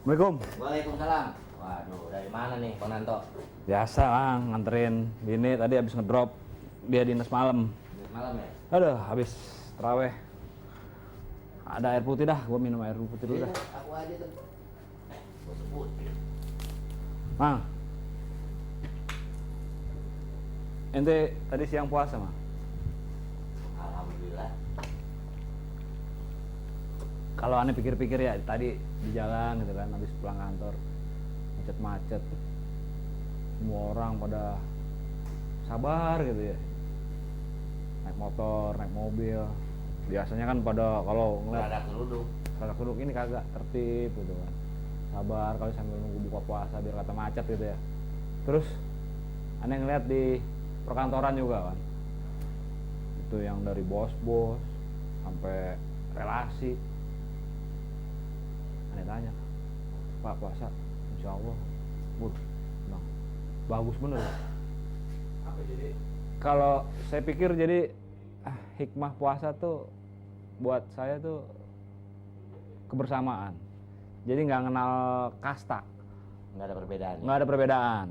Assalamualaikum. Waalaikumsalam. Waduh, dari mana nih Bang Nanto? Biasa lah nganterin bini tadi habis ngedrop dia dinas malam. Malam ya? Aduh, habis terawih. Ada air putih dah, gua minum air putih dulu dah. Aku aja tuh. Gua sebut. Mang. Ente tadi siang puasa, Mang? Alhamdulillah. Kalau aneh pikir-pikir ya tadi di jalan gitu kan habis pulang kantor macet-macet, semua orang pada sabar gitu ya, naik motor, naik mobil. Biasanya kan pada kalau ngeliat Ada kerudung. sanak duduk ini kagak tertib gitu kan, sabar kali sambil nunggu buka puasa biar kata macet gitu ya. Terus aneh ngeliat di perkantoran juga kan, itu yang dari bos-bos sampai relasi. Aneh tanya, Pak puasa? Insya Allah. Bang, bagus bener ya? Apa jadi? Kalau saya pikir jadi hikmah puasa tuh buat saya tuh kebersamaan. Jadi nggak kenal kasta, Nggak ada perbedaan. nggak ada perbedaan.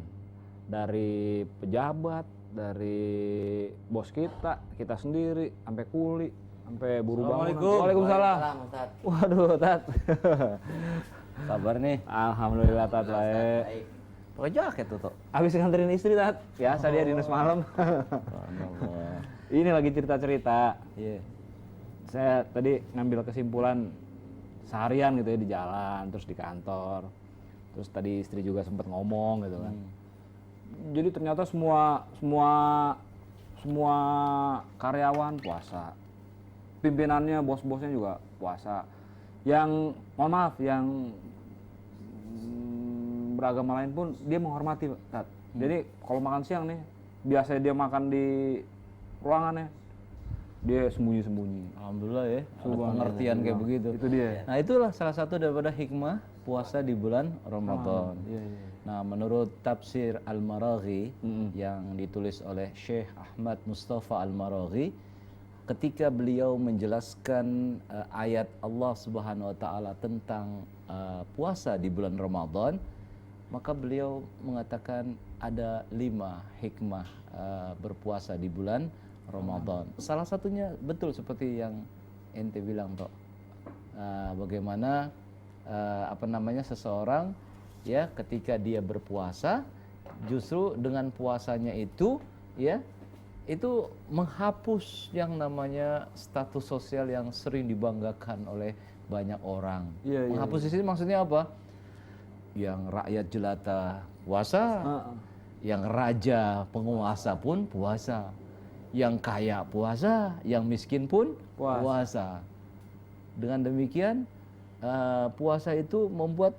Dari pejabat, dari bos kita sendiri, sampai kuli, sampai buruh bangunan. Assalamualaikum. Waalaikumsalam. Ustaz. Waduh, Tat. Kabar nih. Alhamdulillah, Tat. Baik. Baik. Pakai jaket tuh, Tok. Habis nganterin istri, Tat. Biasa dia dinas malam. Subhanallah. Ini lagi cerita-cerita. Iya. Saya tadi ngambil kesimpulan seharian gitu ya di jalan, terus di kantor. Terus tadi istri juga sempat ngomong gitu kan. Jadi ternyata semua karyawan puasa. Pimpinannya, bos-bosnya juga puasa. Yang mohon maaf, yang beragama lain pun dia menghormati, Tat. Jadi kalau makan siang nih, biasanya dia makan di ruangannya, dia sembunyi-sembunyi. Alhamdulillah ya. Ada Subhanallah. pengertian kayak begitu. Itu dia. Nah, itulah salah satu daripada hikmah puasa di bulan Ramadan. Iya, iya. Nah, menurut tafsir Al-Maraghi Mm-mm. yang ditulis oleh Syekh Ahmad Mustafa Al-Maraghi, ketika beliau menjelaskan ayat Allah Subhanahu wa taala tentang puasa di bulan Ramadan, maka beliau mengatakan ada 5 hikmah berpuasa di bulan Ramadan. Salah satunya betul seperti yang ente bilang, Tok. Bagaimana seseorang ya ketika dia berpuasa, justru dengan puasanya itu ya itu menghapus yang namanya status sosial yang sering dibanggakan oleh banyak orang. Iya, iya, Menghapus di sini maksudnya apa? Yang rakyat jelata puasa, yang raja penguasa pun puasa, yang kaya puasa, yang miskin pun puasa. Dengan demikian puasa itu membuat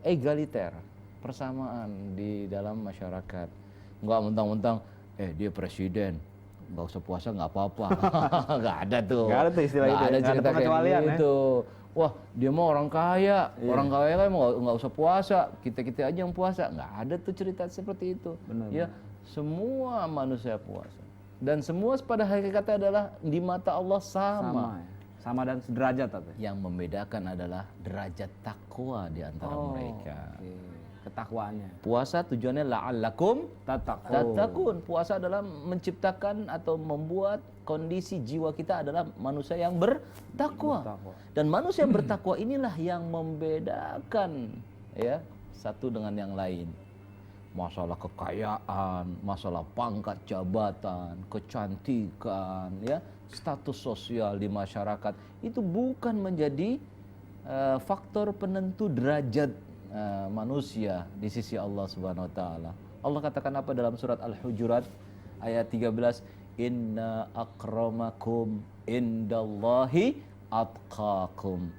egaliter, persamaan di dalam masyarakat. Nggak mentang-mentang dia presiden, nggak usah puasa nggak apa-apa. Nggak ada tuh. Nggak ada tuh istilah itu. Nggak ada Nggak ada cerita pengecualian, kayak gitu. Wah, dia mah orang kaya. Iya. Orang kaya kan nggak usah puasa. Kita aja yang puasa. Nggak ada tuh cerita seperti itu. Benar, Ya, semua manusia puasa. Dan semua pada hakikatnya adalah di mata Allah sama. Ya. Sama dan sederajat, Tat. Yang membedakan adalah derajat takwa di antara mereka. Oke. Ketakwaannya. Puasa tujuannya la'allakum Tatakun. tattaqun. Puasa adalah menciptakan atau membuat kondisi jiwa kita adalah manusia yang bertakwa. Dan manusia yang bertakwa inilah yang membedakan ya satu dengan yang lain. Masalah kekayaan, masalah pangkat jabatan, kecantikan, ya, status sosial di masyarakat itu bukan menjadi faktor penentu derajat manusia di sisi Allah Subhanahu wa taala. Allah katakan apa dalam surat Al-Hujurat ayat 13? Inna akramakum indallahi atqakum.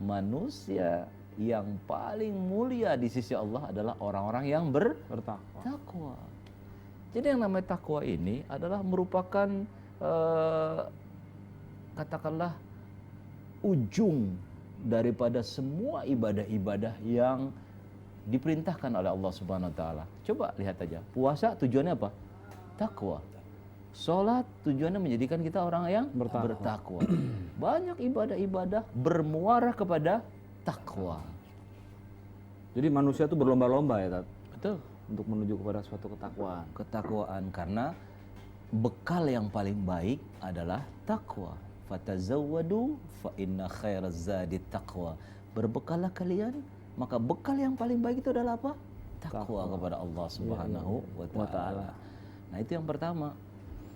Manusia yang paling mulia di sisi Allah adalah orang-orang yang bertakwa. Jadi yang namanya takwa ini adalah merupakan katakanlah ujung daripada semua ibadah-ibadah yang diperintahkan oleh Allah Subhanahu wa taala. Coba lihat aja. Puasa tujuannya apa? Takwa. Salat tujuannya menjadikan kita orang yang bertakwa. Banyak ibadah-ibadah bermuara kepada takwa. Jadi manusia tuh berlomba-lomba ya, Tat, Betul. untuk menuju kepada suatu ketakwaan. Ketakwaan, karena bekal yang paling baik adalah takwa. Fatazawwadu fa inna khairaz zadi taqwa. Berbekallah kalian, maka bekal yang paling baik itu adalah apa? Takwa kepada Allah Subhanahu wa taala. Nah, itu yang pertama.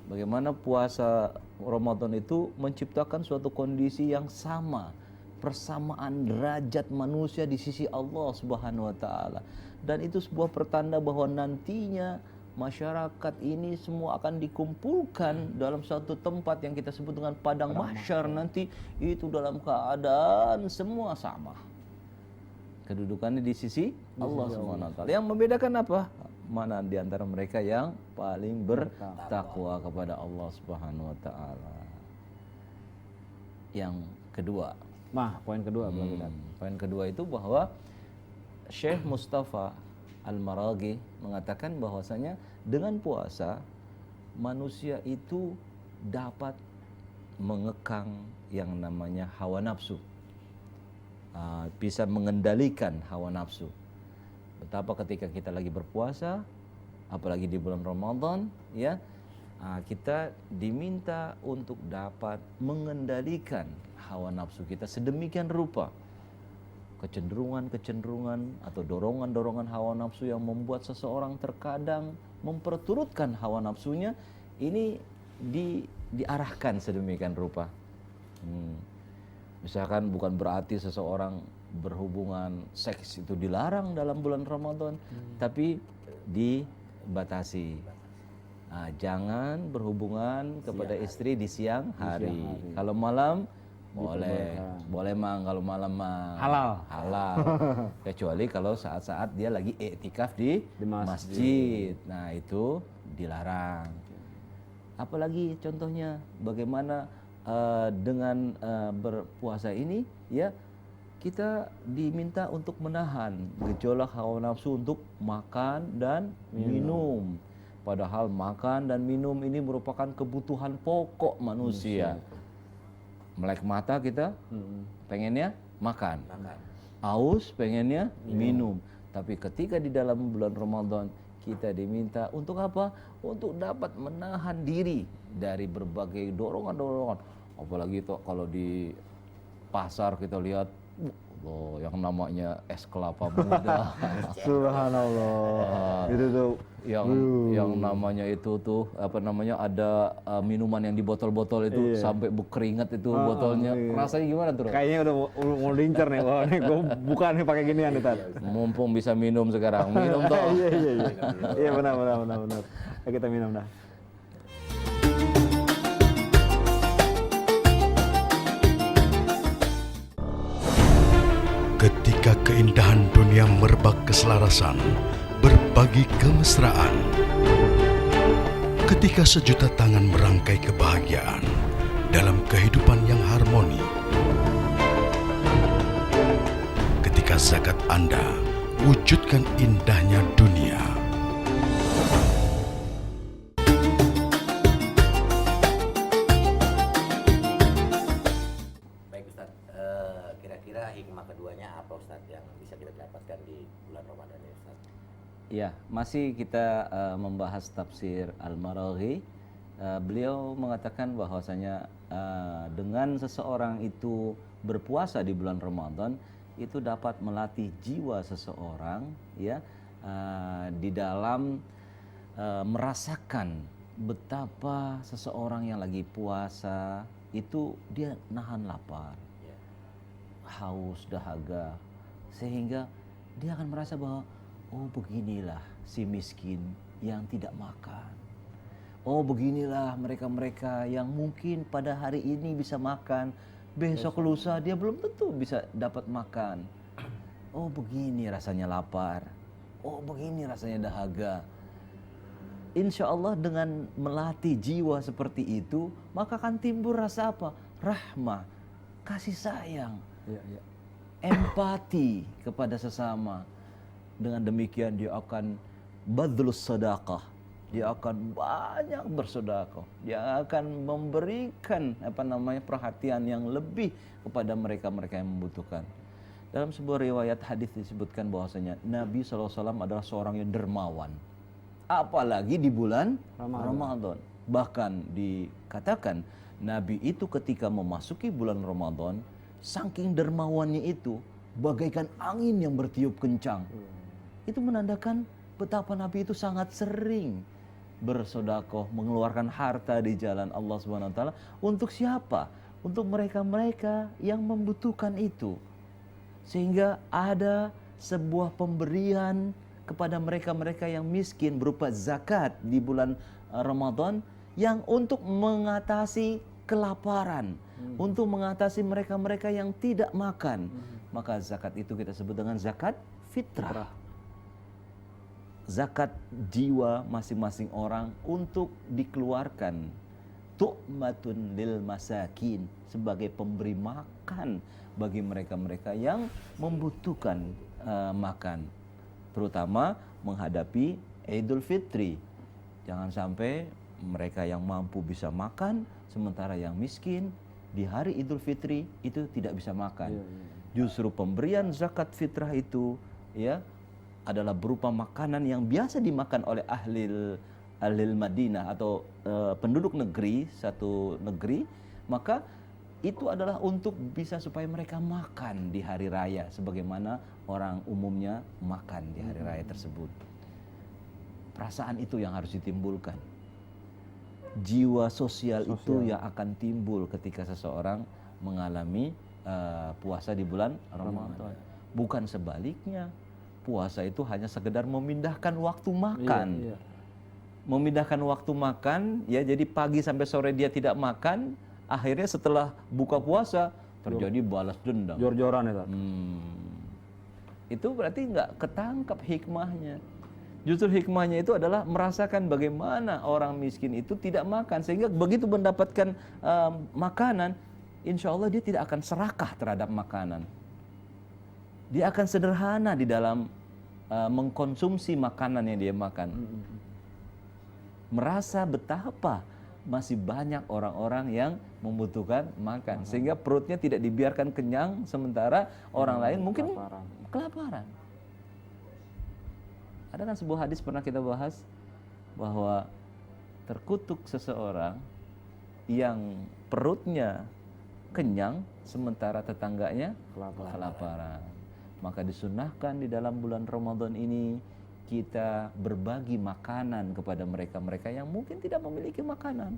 Bagaimana puasa Ramadan itu menciptakan suatu kondisi yang sama, persamaan derajat manusia di sisi Allah Subhanahu wa taala. Dan itu sebuah pertanda bahwa nantinya masyarakat ini semua akan dikumpulkan dalam suatu tempat yang kita sebut dengan padang mahsyar nanti, itu dalam keadaan semua sama. Kedudukannya di sisi Allah Subhanahu wa taala. Yang membedakan apa? Mana di antara mereka yang paling bertakwa kepada Allah Subhanahu wa taala. Yang kedua, Poin kedua berarti, Tat. poin kedua itu bahwa Syekh Mustafa Al-Maraghi mengatakan bahwasanya dengan puasa manusia itu dapat mengekang yang namanya hawa nafsu. Bisa mengendalikan hawa nafsu. Betapa ketika kita lagi berpuasa, apalagi di bulan Ramadan, ya, kita diminta untuk dapat mengendalikan hawa nafsu kita sedemikian rupa. Kecenderungan-kecenderungan atau dorongan-dorongan hawa nafsu yang membuat seseorang terkadang memperturutkan hawa nafsunya, ini diarahkan sedemikian rupa. Misalkan bukan berarti seseorang berhubungan seks itu dilarang dalam bulan Ramadan, tapi dibatasi. Jangan berhubungan kepada istri di siang hari. Kalau malam boleh mang, kalau malam mang halal. Kecuali kalau saat-saat dia lagi iktikaf di masjid. Nah, itu dilarang. Apalagi contohnya bagaimana dengan berpuasa ini, ya, kita diminta untuk menahan gejolak hawa nafsu untuk makan dan minum. Padahal makan dan minum ini merupakan kebutuhan pokok manusia. Melek mata kita pengennya makan. Aus pengennya minum. Tapi ketika di dalam bulan Ramadan kita diminta untuk apa? Untuk dapat menahan diri dari berbagai dorongan-dorongan. Apalagi itu kalau di pasar kita lihat yang namanya es kelapa muda. Subhanallah. Itu tuh yang namanya itu tuh ada minuman yang di botol-botol itu sampai berkeringat itu botolnya. Rasanya gimana tuh? Kayaknya udah mau lincer nih. Wah, nih gue buka nih pakai ginian nih, Tat. Mumpung bisa minum sekarang, minum toh. Iya benar. Ayo kita minum dah. Ketika keindahan dunia merebak keselarasan, berbagi kemesraan. Ketika sejuta tangan merangkai kebahagiaan dalam kehidupan yang harmoni. Ketika zakat Anda wujudkan indahnya dunia. Kira-kira hikmah keduanya apa, Ustadz, yang bisa kita dapatkan di bulan Ramadan ini, Ustadz? Ya, masih kita membahas tafsir Al-Maraghi. Beliau mengatakan bahwasanya dengan seseorang itu berpuasa di bulan Ramadan itu dapat melatih jiwa seseorang, ya, di dalam merasakan betapa seseorang yang lagi puasa itu dia nahan lapar, haus, dahaga, sehingga dia akan merasa bahwa oh beginilah si miskin yang tidak makan. Oh beginilah mereka-mereka yang mungkin pada hari ini bisa makan, besok lusa dia belum tentu bisa dapat makan. Oh begini rasanya lapar. Oh begini rasanya dahaga. Insya Allah dengan melatih jiwa seperti itu, maka akan timbul rasa apa? Rahmah, kasih sayang, empati kepada sesama. Dengan demikian dia akan badlus sedekah, dia akan banyak bersedekah, dia akan memberikan perhatian yang lebih kepada mereka-mereka yang membutuhkan. Dalam sebuah riwayat hadis disebutkan bahwasanya Nabi SAW adalah seorang yang dermawan. Apalagi di bulan Ramadan. Bahkan dikatakan Nabi itu ketika memasuki bulan Ramadan, saking dermawannya itu bagaikan angin yang bertiup kencang. Itu menandakan betapa Nabi itu sangat sering bersedekah, mengeluarkan harta di jalan Allah Subhanahu wa taala. Untuk siapa? Untuk mereka-mereka yang membutuhkan itu. Sehingga ada sebuah pemberian kepada mereka-mereka yang miskin berupa zakat di bulan Ramadan yang untuk mengatasi kelaparan, untuk mengatasi mereka-mereka yang tidak makan. Maka zakat itu kita sebut dengan zakat fitrah. Zakat jiwa masing-masing orang untuk dikeluarkan. Tu'matun lil masakin, sebagai pemberi makan bagi mereka-mereka yang membutuhkan makan, terutama menghadapi Idul Fitri. Jangan sampai mereka yang mampu bisa makan, sementara yang miskin di hari Idul Fitri itu tidak bisa makan. Justru pemberian zakat fitrah itu ya adalah berupa makanan yang biasa dimakan oleh ahli Madinah atau penduduk negeri, satu negeri, maka itu adalah untuk bisa supaya mereka makan di hari raya sebagaimana orang umumnya makan di hari raya tersebut. Perasaan itu yang harus ditimbulkan. Jiwa sosial itu yang akan timbul ketika seseorang mengalami puasa di bulan Ramadan. Bukan sebaliknya. Puasa itu hanya sekedar memindahkan waktu makan. Memindahkan waktu makan, ya, jadi pagi sampai sore dia tidak makan, akhirnya setelah buka puasa terjadi balas dendam. Jor-joran itu. Itu berarti nggak ketangkap hikmahnya. Justru hikmahnya itu adalah merasakan bagaimana orang miskin itu tidak makan, sehingga begitu mendapatkan makanan, insya Allah dia tidak akan serakah terhadap makanan. Dia akan sederhana di dalam mengkonsumsi makanan yang dia makan. Merasa betapa masih banyak orang-orang yang membutuhkan makan, sehingga perutnya tidak dibiarkan kenyang, sementara orang lain mungkin kelaparan. Ada kan sebuah hadis pernah kita bahas bahwa terkutuk seseorang yang perutnya kenyang sementara tetangganya kelaparan. Maka disunahkan di dalam bulan Ramadan ini kita berbagi makanan kepada mereka-mereka yang mungkin tidak memiliki makanan.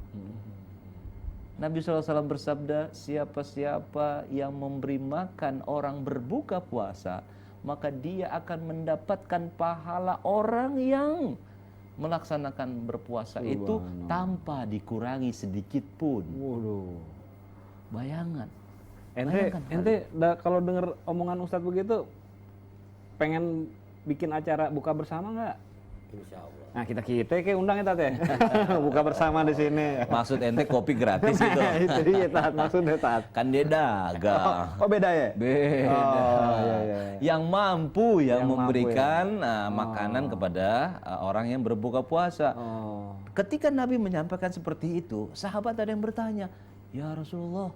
Nabi SAW bersabda, siapa-siapa yang memberi makan orang berbuka puasa, maka dia akan mendapatkan pahala orang yang melaksanakan berpuasa itu tanpa dikurangi sedikit pun. Bayangan. Ente kalau dengar omongan Ustadz begitu, pengen bikin acara buka bersama nggak? Insya Allah. Nah kita kayak undang ya Tat ya. Buka bersama di sini. Maksud ente kopi gratis itu? Itu dia Tat, maksudnya Tat. Kan dia dagang. Oh beda ya? Beda. Oh, iya. Yang mampu yang memberikan makanan kepada orang yang berbuka puasa. Ketika Nabi menyampaikan seperti itu, sahabat ada yang bertanya, ya Rasulullah,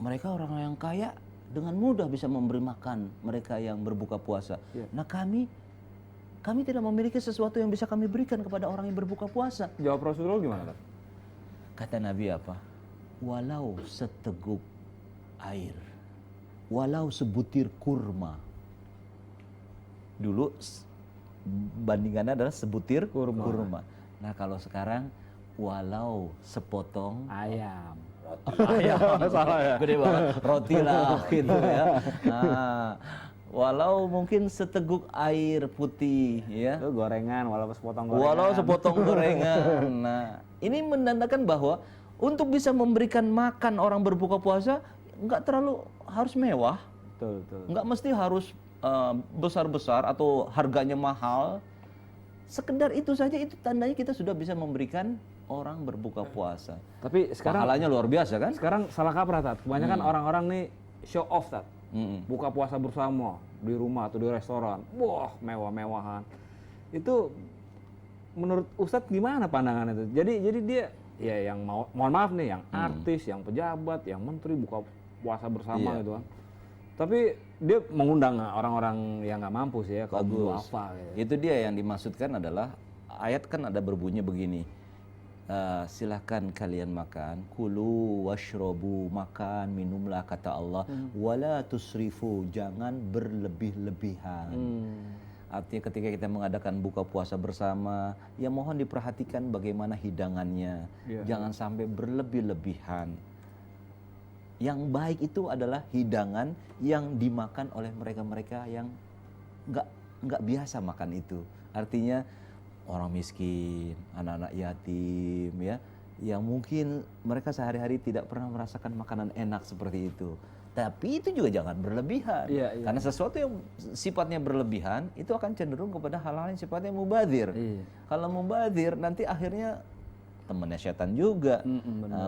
mereka orang yang kaya dengan mudah bisa memberi makan mereka yang berbuka puasa. Nah kami tidak memiliki sesuatu yang bisa kami berikan kepada orang yang berbuka puasa. Jawab Rasulullah gimana Tat? Kata Nabi apa? Walau seteguk air, walau sebutir kurma. Dulu bandingannya adalah sebutir kurma. Nah kalau sekarang walau sepotong ayam. Salah ya. Gede banget. Roti lah gitu ya. Nah, walau mungkin seteguk air putih ya. Itu gorengan walaupun sepotong gorengan. Walau sepotong gorengan. Nah, ini menandakan bahwa untuk bisa memberikan makan orang berbuka puasa nggak terlalu harus mewah. Betul. Nggak mesti harus besar-besar atau harganya mahal. Sekedar itu saja, itu tandanya kita sudah bisa memberikan orang berbuka puasa. Tapi sekarang pahalanya luar biasa kan? Sekarang salah kaprah Tat. Kebanyakan orang-orang nih show off Tat. Buka puasa bersama di rumah atau di restoran. Wah, mewah-mewahan. Itu menurut Ustadz gimana pandangan itu? Jadi dia ya yang mohon maaf nih, yang artis, yang pejabat, yang menteri buka puasa bersama gitu kan. Tapi dia mengundang orang-orang yang nggak mampu sih ya, kaum Bagus. duafa gitu. Itu dia yang dimaksudkan adalah ayat kan ada berbunyi begini. Silahkan kalian makan, kulu washrobu, makan, minumlah kata Allah, wala tusrifu, jangan berlebih-lebihan. Artinya ketika kita mengadakan buka puasa bersama, ya mohon diperhatikan bagaimana hidangannya, jangan sampai berlebih-lebihan. Yang baik itu adalah hidangan yang dimakan oleh mereka-mereka yang nggak biasa makan itu. Artinya orang miskin, anak-anak yatim, ya, yang mungkin mereka sehari-hari tidak pernah merasakan makanan enak seperti itu. Tapi itu juga jangan berlebihan, karena sesuatu yang sifatnya berlebihan itu akan cenderung kepada hal-hal yang sifatnya mubadzir. Kalau mubadzir nanti akhirnya temannya setan juga.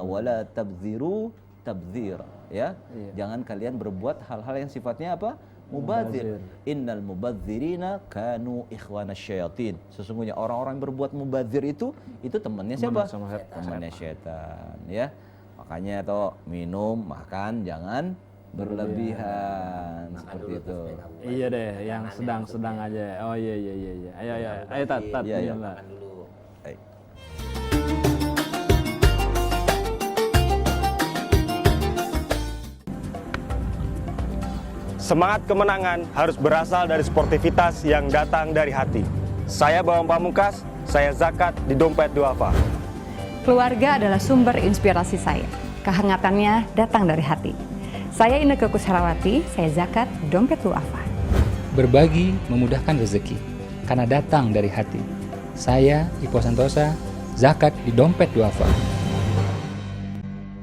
Wala tabdziru tabdzir, ya. Jangan kalian berbuat hal-hal yang sifatnya apa? Mubadzir. Innal mubadzirina kanu ikhwanasy syayatin. Sesungguhnya orang-orang yang berbuat mubadzir itu temannya siapa? Temannya setan, ya. Makanya toh minum, makan jangan berlebihan seperti itu. Iya deh, yang sedang-sedang aja. Oh iya. Ayo tat. Iya. Makan dulu. Baik. Semangat kemenangan harus berasal dari sportivitas yang datang dari hati. Saya Bawang Pamungkas, saya zakat di Dompet Duafa. Keluarga adalah sumber inspirasi saya. Kehangatannya datang dari hati. Saya Inneke Koesherawati, saya zakat Dompet Duafa. Berbagi memudahkan rezeki, karena datang dari hati. Saya, Ipo Santosa, zakat di Dompet Duafa.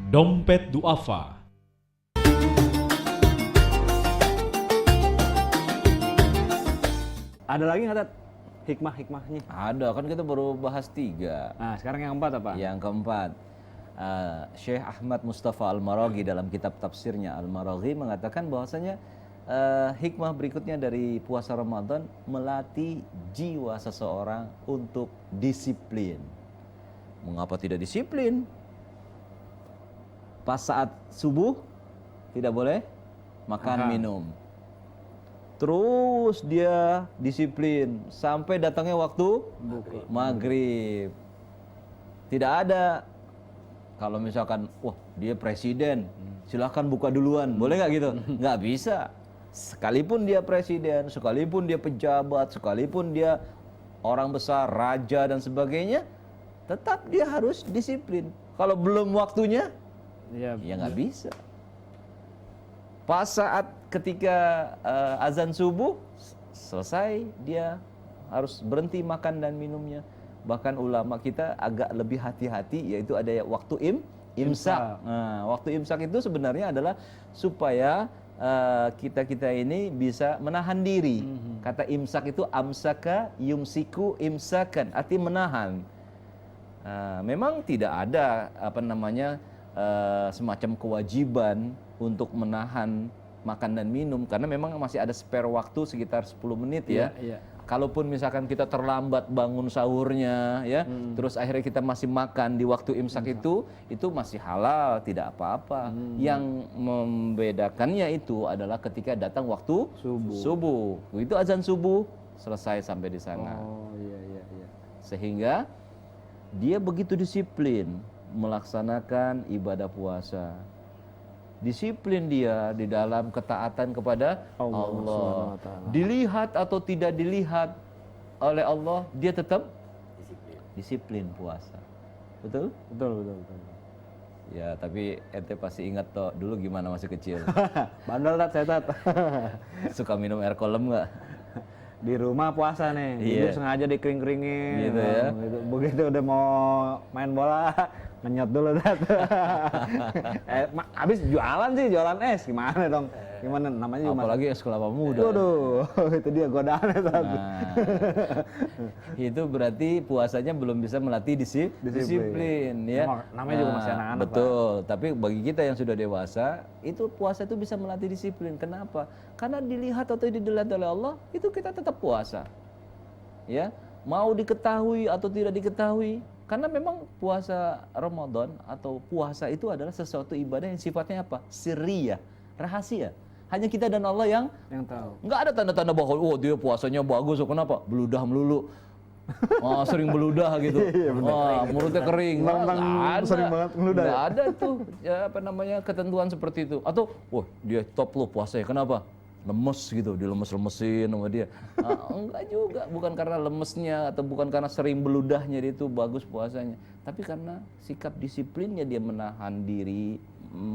Dompet Duafa. Ada lagi nggak Tat? Hikmah-hikmahnya? Ada, kan kita baru bahas 3. Nah, sekarang yang keempat apa? Yang keempat, Syekh Ahmad Mustafa Al-Maraghi dalam kitab tafsirnya Al-Maraghi mengatakan bahwasanya hikmah berikutnya dari puasa Ramadan melatih jiwa seseorang untuk disiplin. Mengapa tidak disiplin? Pas saat subuh tidak boleh makan minum. Terus dia disiplin sampai datangnya waktu maghrib. Tidak ada kalau misalkan, wah dia presiden, silahkan buka duluan, boleh nggak gitu? Nggak bisa. Sekalipun dia presiden, sekalipun dia pejabat, sekalipun dia orang besar, raja dan sebagainya, tetap dia harus disiplin. Kalau belum waktunya, ya nggak bisa. Pas saat ketika azan subuh selesai, dia harus berhenti makan dan minumnya. Bahkan ulama kita agak lebih hati-hati, yaitu ada waktu imsak. Nah, waktu imsak itu sebenarnya adalah supaya kita ini bisa menahan diri. Kata imsak itu amsaka yumsiku imsakan, arti menahan. Memang tidak ada semacam kewajiban untuk menahan makan dan minum, karena memang masih ada spare waktu sekitar 10 menit ya. Kalaupun misalkan kita terlambat bangun sahurnya ya, terus akhirnya kita masih makan di waktu imsak itu masih halal, tidak apa-apa. Yang membedakannya itu adalah ketika datang waktu subuh. Itu azan subuh selesai sampai di sana. Sehingga dia begitu disiplin melaksanakan ibadah puasa. Disiplin dia di dalam ketaatan kepada Allah. Dilihat atau tidak dilihat oleh Allah, dia tetap disiplin puasa. Betul? Betul. Ya, tapi ente pasti ingat toh dulu gimana masih kecil. Bandel Tat, saya Tat. Suka minum air kolam nggak? Di rumah puasa nih, ibu sengaja dikering-keringin. Gitu ya. Begitu udah mau main bola, ngenyot dulu Tat. Habis jualan es, gimana dong? Gimana namanya juga? Apalagi es kelapa muda. Waduh, itu dia godaannya Tat. Itu berarti puasanya belum bisa melatih disiplin ya. Namanya juga masih anak-anak. Betul, tapi bagi kita yang sudah dewasa, itu puasa itu bisa melatih disiplin. Kenapa? Karena dilihat atau tidak dilihat oleh Allah, itu kita tetap puasa. Ya, mau diketahui atau tidak diketahui, karena memang puasa Ramadan atau puasa itu adalah sesuatu ibadah yang sifatnya apa? Sirriyah, rahasia. Hanya kita dan Allah yang tahu. nggak ada tanda-tanda bahwa oh dia puasanya bagus. Kenapa? Beludah melulu. Sering beludah gitu. Wah, mulutnya kering. Nggak Nggak sering ada. banget meludah ya? Nggak ada tuh ya apa namanya ketentuan seperti itu. Atau wah dia top loh puasanya. Kenapa? Lemes gitu, dilemes-lemesin sama dia. Enggak juga, bukan karena lemesnya atau bukan karena sering beludahnya dia itu bagus puasanya, tapi karena sikap disiplinnya dia menahan diri,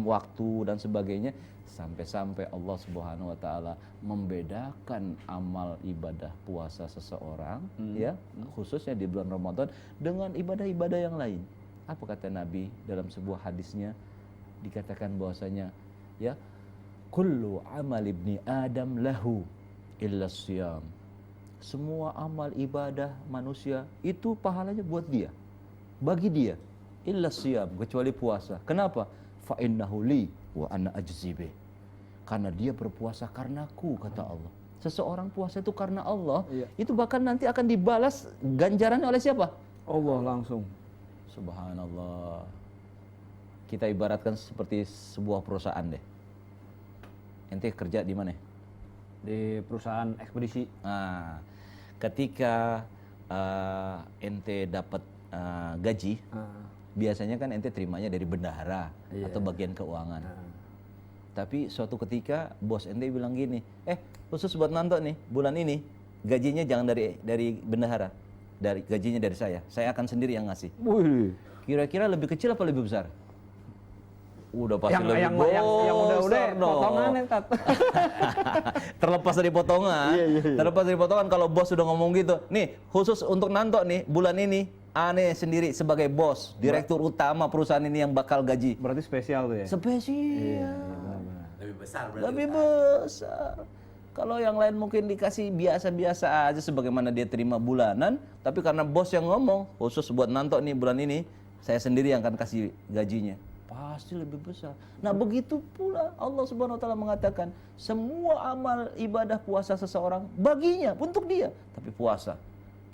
waktu dan sebagainya, sampai-sampai Allah Subhanahu wa taala membedakan amal ibadah puasa seseorang ya, khususnya di bulan Ramadan dengan ibadah-ibadah yang lain. Apa kata Nabi dalam sebuah hadisnya? Dikatakan bahwasanya ya, kullu amal ibni Adam lahu illa siyam. Semua amal ibadah manusia itu pahalanya buat dia, bagi dia, illa siyam, kecuali puasa. Kenapa? Fa innahu li wa ana ajzi bih. Karena dia berpuasa karenaku, kata Allah. Seseorang puasa itu karena Allah, itu bahkan nanti akan dibalas ganjarannya oleh siapa? Allah langsung. Subhanallah. Kita ibaratkan seperti sebuah perusahaan deh. Ente kerja di mana? Di perusahaan ekspedisi. Nah, ketika ente dapat gaji, biasanya kan ente terimanya dari bendahara atau bagian keuangan. Tapi suatu ketika bos ente bilang gini, khusus buat Nanto nih, bulan ini gajinya jangan dari bendahara, gajinya dari saya akan sendiri yang ngasih. Wih. Kira-kira lebih kecil apa lebih besar? Udah pasti lebih yang udah potongan ya, Tat. Terlepas dari potongan, terlepas dari potongan, kalau bos sudah ngomong gitu, nih khusus untuk Nanto nih bulan ini, aneh sendiri sebagai bos, direktur utama perusahaan ini yang bakal gaji. Berarti spesial tuh ya? Spesial. Lebih besar berarti. Lebih besar. Kalau yang lain mungkin dikasih biasa-biasa aja sebagaimana dia terima bulanan, tapi karena bos yang ngomong, khusus buat Nanto nih bulan ini, saya sendiri yang akan kasih gajinya. Pasti lebih besar. Nah, begitu pula Allah Subhanahu wa taala mengatakan, semua amal ibadah puasa seseorang baginya, untuk dia, tapi puasa.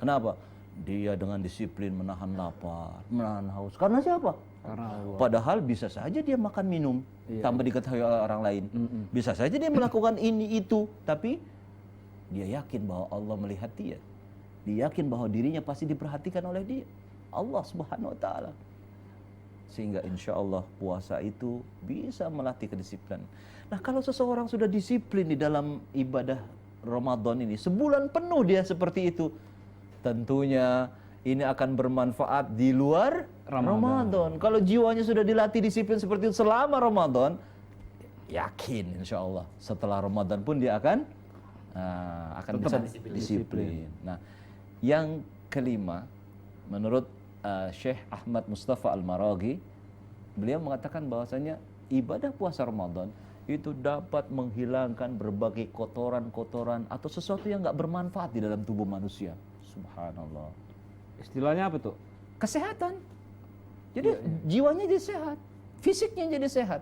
Kenapa? Dia dengan disiplin menahan lapar, menahan haus. Karena siapa? Karena Allah. Padahal bisa saja dia makan minum tanpa diketahui oleh orang lain. Bisa saja dia melakukan ini itu, tapi dia yakin bahwa Allah melihat dia. Dia yakin bahwa dirinya pasti diperhatikan oleh dia, Allah Subhanahu wa taala. Sehingga insya Allah puasa itu bisa melatih kedisiplinan. Nah, kalau seseorang sudah disiplin di dalam ibadah Ramadan ini, sebulan penuh dia seperti itu, tentunya ini akan bermanfaat di luar Ramadan. Kalau jiwanya sudah dilatih disiplin seperti itu selama Ramadan, yakin insya Allah setelah Ramadan pun dia akan bisa disiplin. Nah, yang kelima, menurut Syekh Ahmad Mustafa Al-Maraghi, beliau mengatakan bahwasanya ibadah puasa Ramadan itu dapat menghilangkan berbagai kotoran-kotoran atau sesuatu yang nggak bermanfaat di dalam tubuh manusia. Subhanallah. Istilahnya apa tuh? Kesehatan. Jadi jiwanya jadi sehat, fisiknya jadi sehat.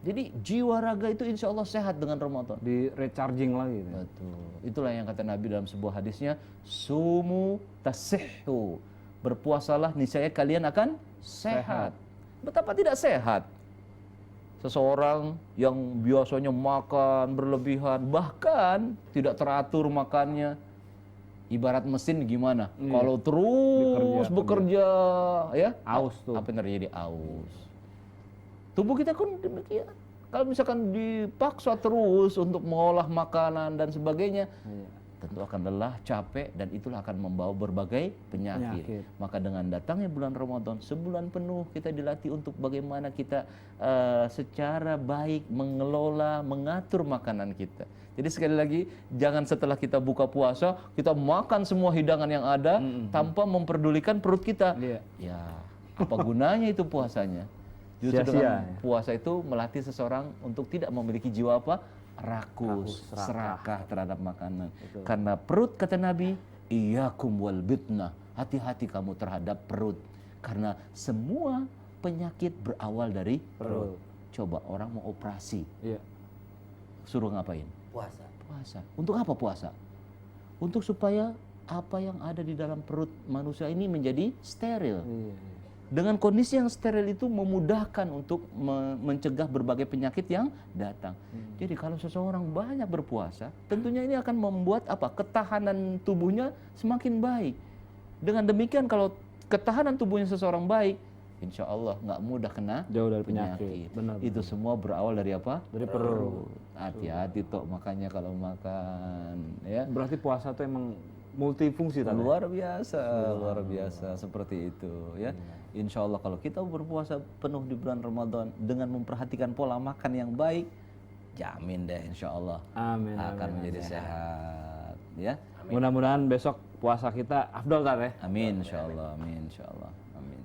Jadi jiwa raga itu insya Allah sehat dengan Ramadan. Di recharging lagi. Betul. Itulah yang kata Nabi dalam sebuah hadisnya, sumu tasihhu. Berpuasalah niscaya kalian akan sehat. Betapa tidak sehat seseorang yang biasanya makan berlebihan, bahkan tidak teratur makannya. Ibarat mesin gimana? Kalau terus bekerja ya, aus tuh. apa yang terjadi? Aus. Tubuh kita kan demikian. Kalau misalkan dipaksa terus untuk mengolah makanan dan sebagainya, tentu akan lelah, capek, dan itulah akan membawa berbagai penyakit. Maka dengan datangnya bulan Ramadan, sebulan penuh kita dilatih untuk bagaimana kita secara baik mengelola, mengatur makanan kita. Jadi sekali lagi, jangan setelah kita buka puasa, kita makan semua hidangan yang ada tanpa memperdulikan perut kita. Ya, apa gunanya itu puasanya? Justru dengan puasa itu melatih seseorang untuk tidak memiliki jiwa apa? Rakus, serakah terhadap makanan. Betul. Karena perut, kata Nabi, iyyakum wal bitnah, hati-hati kamu terhadap perut. Karena semua penyakit berawal dari perut. Coba orang mau operasi, suruh ngapain? Puasa. Puasa. Untuk apa puasa? Untuk supaya apa yang ada di dalam perut manusia ini menjadi steril. Dengan kondisi yang steril itu memudahkan untuk mencegah berbagai penyakit yang datang. Jadi kalau seseorang banyak berpuasa, tentunya ini akan membuat apa? Ketahanan tubuhnya semakin baik. Dengan demikian kalau ketahanan tubuhnya seseorang baik, insya Allah nggak mudah kena Jauh dari penyakit. Benar. Itu semua berawal dari apa? Dari perut. Hati-hati toh makanya kalau makan, ya. Berarti puasa tuh emang multifungsi tadi. Luar biasa seperti itu, ya. Insya Allah kalau kita berpuasa penuh di bulan Ramadan dengan memperhatikan pola makan yang baik, jamin deh insya Allah Amin. akan menjadi sehat, ya. Mudah-mudahan besok puasa kita afdol tar ya. Amin insya Allah, amin insya Allah, amin.